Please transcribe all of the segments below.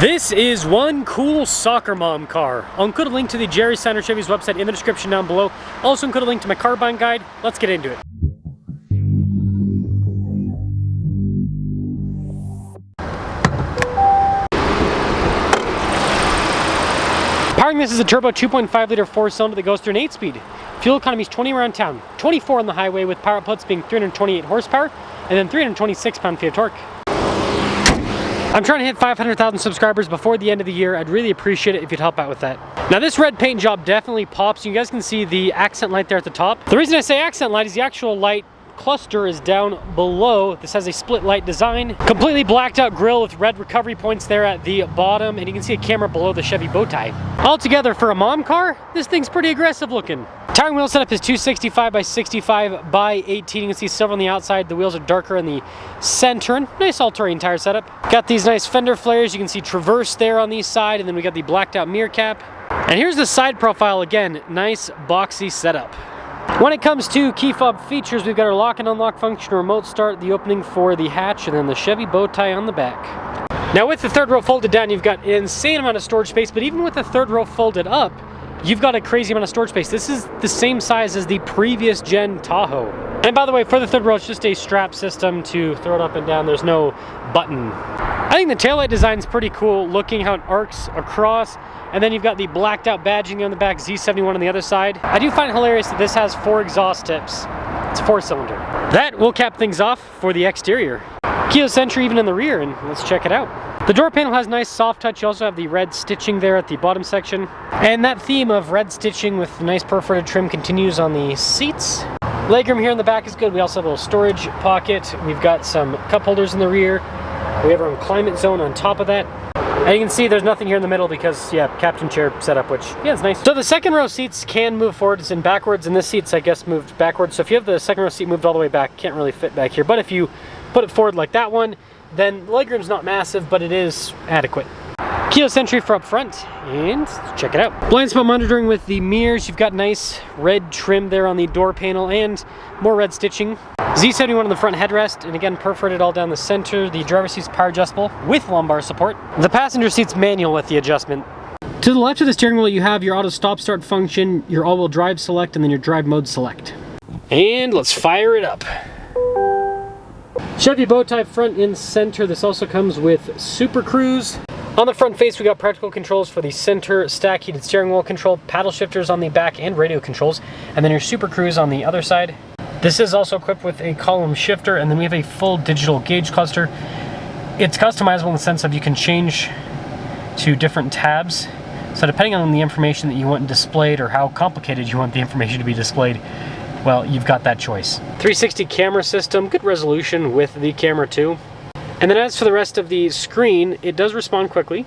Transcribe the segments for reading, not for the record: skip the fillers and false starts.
This is one cool soccer mom car. I'll include a link to the Jerry Steiner Chevy's website in the description down below. I'll also include a link to my car buying guide. Let's get into it. Powering this is a turbo 2.5 liter 4-cylinder that goes through an 8-speed. Fuel economy is 20 around town, 24 on the highway, with power outputs being 328 horsepower and then 326 pound-feet of torque. I'm trying to hit 500,000 subscribers before the end of the year. I'd really appreciate it if you'd help out with that. Now this red paint job definitely pops. You guys can see the accent light there at the top. The reason I say accent light is the actual light cluster is down below. This has a split light design, completely blacked out grille with red recovery points there at the bottom, and you can see a camera below the Chevy bow tie. Altogether, for a mom car, this thing's pretty aggressive looking. Tire and wheel setup is 265 by 65 by 18. You can see silver on the outside. The wheels are darker in the center, and nice all-terrain tire setup. Got these nice fender flares. You can see Traverse there on the side, and then we got the blacked out mirror cap. And here's the side profile again. Nice boxy setup. When it comes to key fob features, we've got our lock and unlock function, remote start, the opening for the hatch, and then the Chevy bow tie on the back. Now with the third row folded down, you've got an insane amount of storage space, but even with the third row folded up, you've got a crazy amount of storage space. This is the same size as the previous gen Tahoe. And by the way, for the third row, it's just a strap system to throw it up and down. There's no button. I think the taillight design is pretty cool, looking how it arcs across. And then you've got the blacked out badging on the back, Z71 on the other side. I do find it hilarious that this has 4 exhaust tips. It's a 4-cylinder. That will cap things off for the exterior. Keyless entry even in the rear, and let's check it out. The door panel has nice soft touch. You also have the red stitching there at the bottom section. And that theme of red stitching with nice perforated trim continues on the seats. Legroom here in the back is good. We also have a little storage pocket. We've got some cup holders in the rear. We have our own climate zone on top of that. And you can see there's nothing here in the middle because, yeah, captain chair setup, which, yeah, it's nice. So the second row seats can move forwards and backwards, and this seat's, I guess, moved backwards. So if you have the second row seat moved all the way back, can't really fit back here. But if you put it forward like that one, then the legroom's not massive, but it is adequate. Keyless entry for up front, and let's check it out. Blind spot monitoring with the mirrors. You've got nice red trim there on the door panel and more red stitching. Z71 on the front headrest, and again perforated all down the center. The driver's seat's power adjustable with lumbar support. The passenger seat's manual with the adjustment. To the left of the steering wheel, you have your auto stop start function, your all-wheel drive select, and then your drive mode select. And let's fire it up. Chevy bow tie front and center. This also comes with Super Cruise. On the front face, we got practical controls for the center stack heated steering wheel control, paddle shifters on the back, and radio controls, and then your Super Cruise on the other side. This is also equipped with a column shifter, and then we have a full digital gauge cluster. It's customizable in the sense of you can change to different tabs. So depending on the information that you want displayed or how complicated you want the information to be displayed, well, you've got that choice. 360 camera system, good resolution with the camera too. And then as for the rest of the screen, it does respond quickly.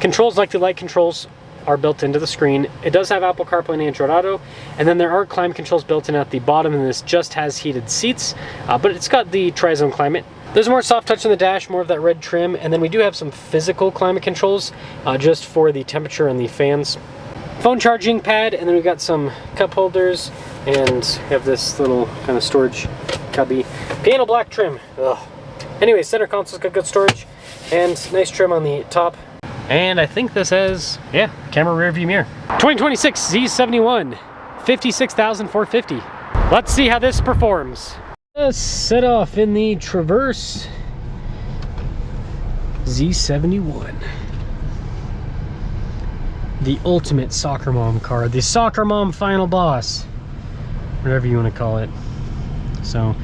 Controls like the light controls are built into the screen. It does have Apple CarPlay and Android Auto, and then there are climate controls built in at the bottom, and this just has heated seats, but it's got the tri-zone climate. There's more soft touch on the dash, more of that red trim, and then we do have some physical climate controls just for the temperature and the fans. Phone charging pad, and then we've got some cup holders, and we have this little kind of storage cubby. Piano black trim. Ugh. Anyway, center console's got good storage, and nice trim on the top. And I think this has, yeah, camera rear view mirror. 2026 Z71, 56,450. Let's see how this performs. Let's set off in the Traverse Z71. The ultimate soccer mom car, the soccer mom final boss, whatever you want to call it. So,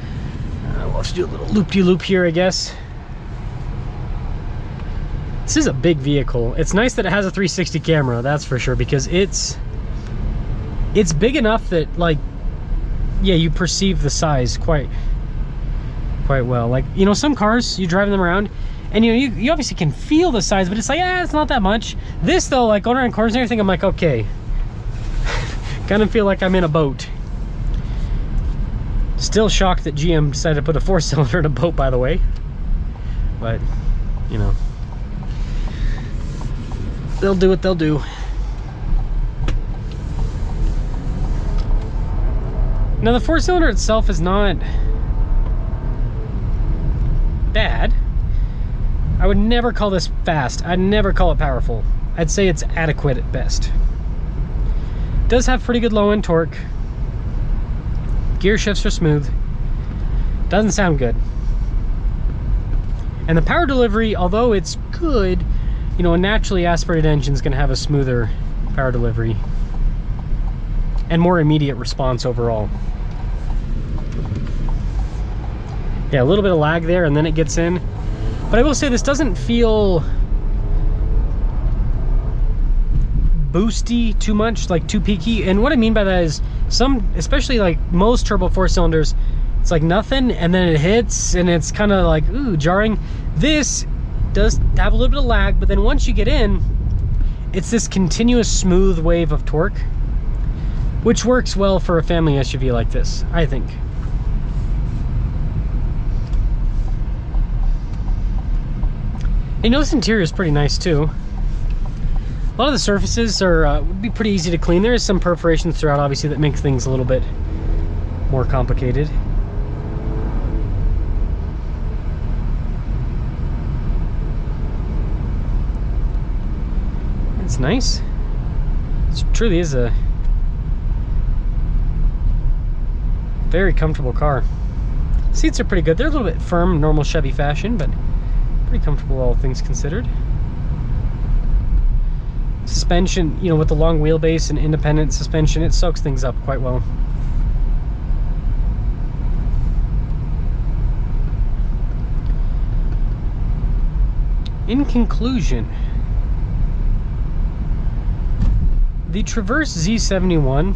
we'll have to do a little loop-de-loop here, I guess. This is a big vehicle. It's nice that it has a 360 camera, that's for sure, because it's big enough that, like, yeah, you perceive the size quite well. Like, you know, some cars, you drive them around, and you obviously can feel the size, but it's like, it's not that much. This though, like going around corners and everything, I'm like, okay. Kind of feel like I'm in a boat. Still shocked that GM decided to put a 4-cylinder in a boat, by the way. But, you know, they'll do what they'll do. Now the 4-cylinder itself is not bad. I would never call this fast. I'd never call it powerful. I'd say it's adequate at best. It does have pretty good low end torque. Gear shifts are smooth. Doesn't sound good. And the power delivery, although it's good, you know, a naturally aspirated engine is going to have a smoother power delivery and more immediate response overall. Yeah, a little bit of lag there and then it gets in. But I will say this doesn't feel boosty too much, like too peaky. And what I mean by that is some, especially like most turbo 4-cylinders, it's like nothing and then it hits and it's kind of like, ooh, jarring. This does have a little bit of lag, but then once you get in, it's this continuous smooth wave of torque, which works well for a family SUV like this, I think. And you know, this interior is pretty nice too. A lot of the surfaces are would be pretty easy to clean. There is some perforations throughout, obviously, that makes things a little bit more complicated. It's nice. It truly is a very comfortable car. Seats are pretty good. They're a little bit firm, normal Chevy fashion, but pretty comfortable, all things considered. Suspension, you know, with the long wheelbase and independent suspension, it soaks things up quite well. In conclusion, the Traverse Z71,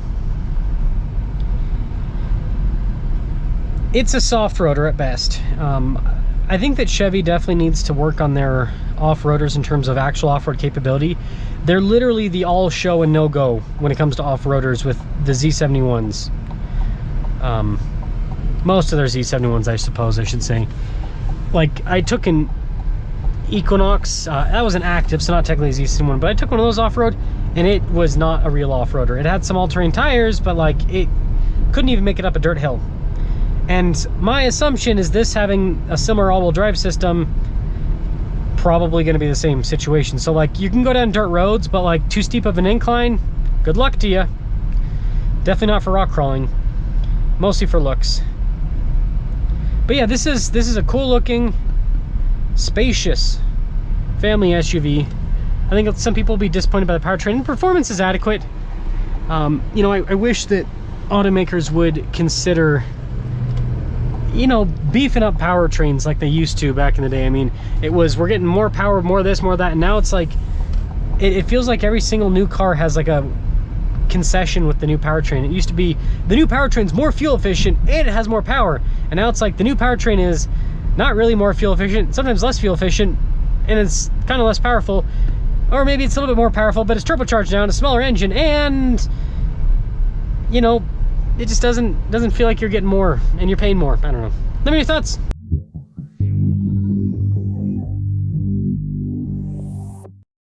it's a soft roader at best. I think that Chevy definitely needs to work on their off-roaders in terms of actual off-road capability. They're literally the all show and no go when it comes to off-roaders with the Z71s. Most of their Z71s, I suppose I should say. Like, I took an Equinox, that was an active, so not technically a Z71, but I took one of those off-road and it was not a real off-roader. It had some all-terrain tires, but like, it couldn't even make it up a dirt hill. And my assumption is this, having a similar all-wheel drive system, probably going to be the same situation. So like, you can go down dirt roads, but like too steep of an incline, good luck to you. Definitely not for rock crawling, mostly for looks. But yeah, this is a cool looking, spacious family SUV. I think some people will be disappointed by the powertrain. The performance is adequate. You know, I wish that automakers would consider, you know, beefing up powertrains like they used to back in the day. I mean, it was, we're getting more power, more of this, more of that, and now it's like, it feels like every single new car has like a concession with the new powertrain. It used to be, the new powertrain's more fuel efficient and it has more power, and now it's like the new powertrain is not really more fuel efficient, sometimes less fuel efficient, and it's kind of less powerful. Or maybe it's a little bit more powerful, but it's turbocharged now, a smaller engine, and, you know, it just doesn't feel like you're getting more and you're paying more. I don't know. Let me know your thoughts.